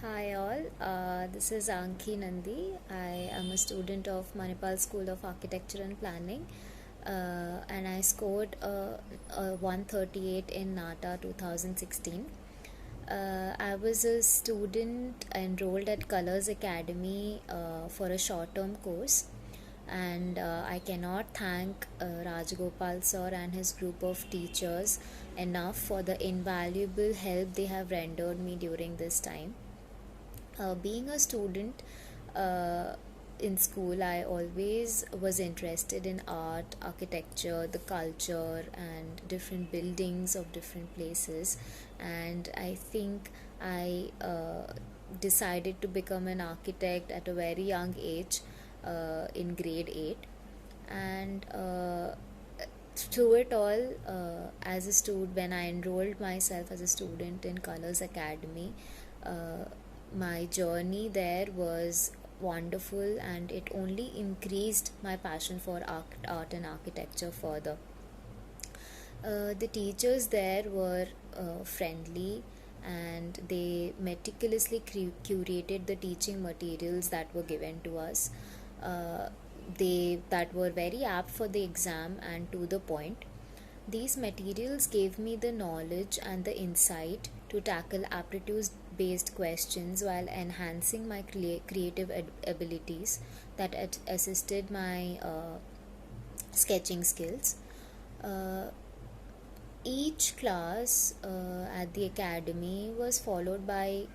Hi all, this is Anki Nandi. I am a student of Manipal School of Architecture and Planning, and I scored a 138 in NATA 2016. I was a student enrolled at Colors Academy for a short term course, and I cannot thank Rajgopal sir and his group of teachers enough for the invaluable help they have rendered me during this time. Being a student uh, in school, I always was interested in art, architecture, the culture, and different buildings of different places. And I think I decided to become an architect at a very young age in grade 8. And through it all, as a student, when I enrolled myself as a student in Colors Academy, uh, my journey there was wonderful, and it only increased my passion for art and architecture further. The teachers there were friendly, and they meticulously curated the teaching materials that were given to us. Uh, they that were very apt for the exam and to the point. These materials gave me the knowledge and the insight to tackle aptitude based questions while enhancing my creative abilities that assisted my sketching skills. Uh, each class at the academy was followed by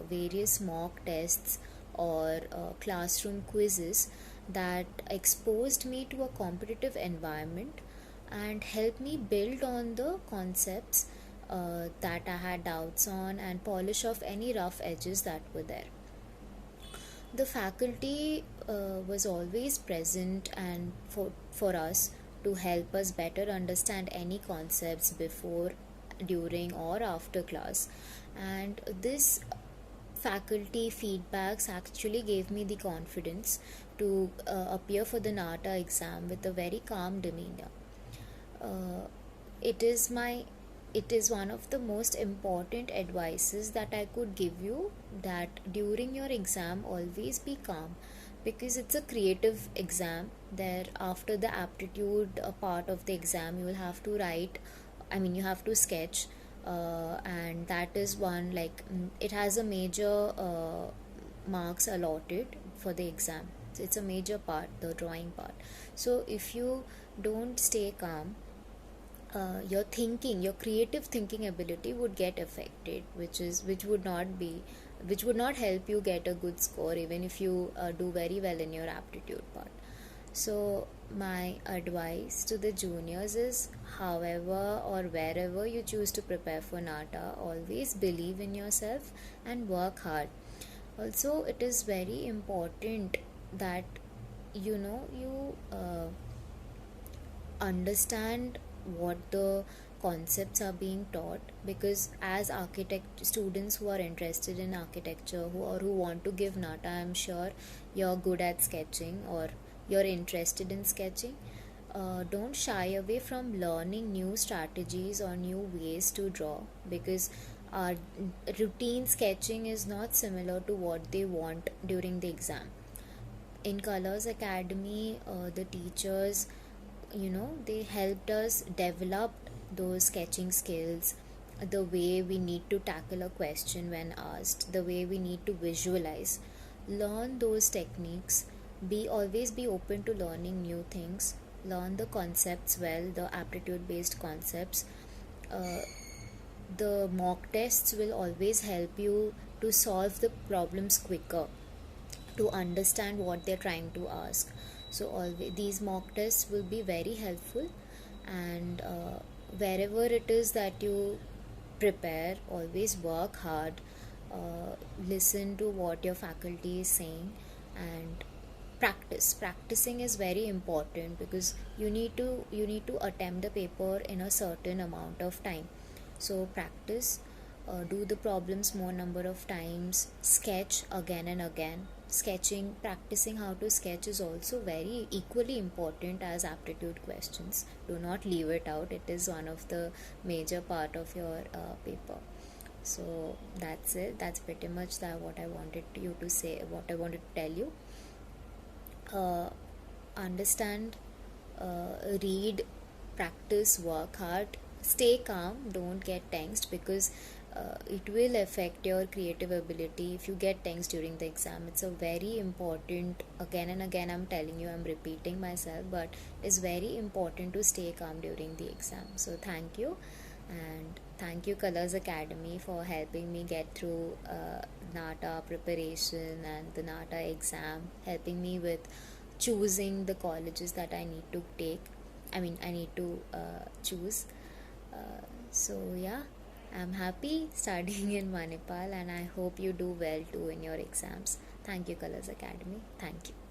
various mock tests or classroom quizzes that exposed me to a competitive environment and helped me build on the concepts that I had doubts on and polish off any rough edges that were there. The faculty was always present and for us to help us better understand any concepts before, during, or after class. And this faculty feedbacks actually gave me the confidence to appear for the NATA exam with a very calm demeanor. uh, it is my it is one of the most important advices that I could give you, that during your exam always be calm, because it's a creative exam. There, after the aptitude part of the exam, you will have to write, you have to sketch, and that is one, like, it has a major marks allotted for the exam. So it's a major part, the drawing part. So if you don't stay calm, your creative thinking ability would get affected, which would not help you get a good score even if you do very well in your aptitude part. So my advice to the juniors is, however or wherever you choose to prepare for NATA, always believe in yourself and work hard. Also, it is very important that you understand what the concepts are being taught, because as architect students who are interested in architecture, who want to give NATA, I'm sure you're good at sketching, or you're interested in sketching. Don't shy away from learning new strategies or new ways to draw, because our routine sketching is not similar to what they want during the exam. In Colors Academy, the teachers, they helped us develop those sketching skills, the way we need to tackle a question when asked, the way we need to visualize, learn those techniques, be open to learning new things, learn the concepts well, the aptitude based concepts. uh, the mock tests will always help you to solve the problems quicker, to understand what they're trying to ask. So always these mock tests will be very helpful, and wherever it is that you prepare, always work hard, listen to what your faculty is saying, and practicing is very important, because you need to attempt the paper in a certain amount of time. So practice, do the problems more number of times, sketch again and again. Practicing how to sketch is also very equally important as aptitude questions. Do not leave it out, it is one of the major part of your paper. So that's it. That's pretty much that what I wanted you to say, what I wanted to tell you. uh, Understand, read, practice, work hard, stay calm, don't get tensed, because it will affect your creative ability if you get tensed during the exam. It's a very important, again and again I'm telling you, I'm repeating myself, but it's very important to stay calm during the exam. So thank you, and thank you Colors Academy for helping me get through NATA preparation and the NATA exam, helping me with choosing the colleges that I need to take. I mean, I need to choose. So yeah, I'm happy studying in Manipal, and I hope you do well too in your exams. Thank you, Colors Academy. Thank you.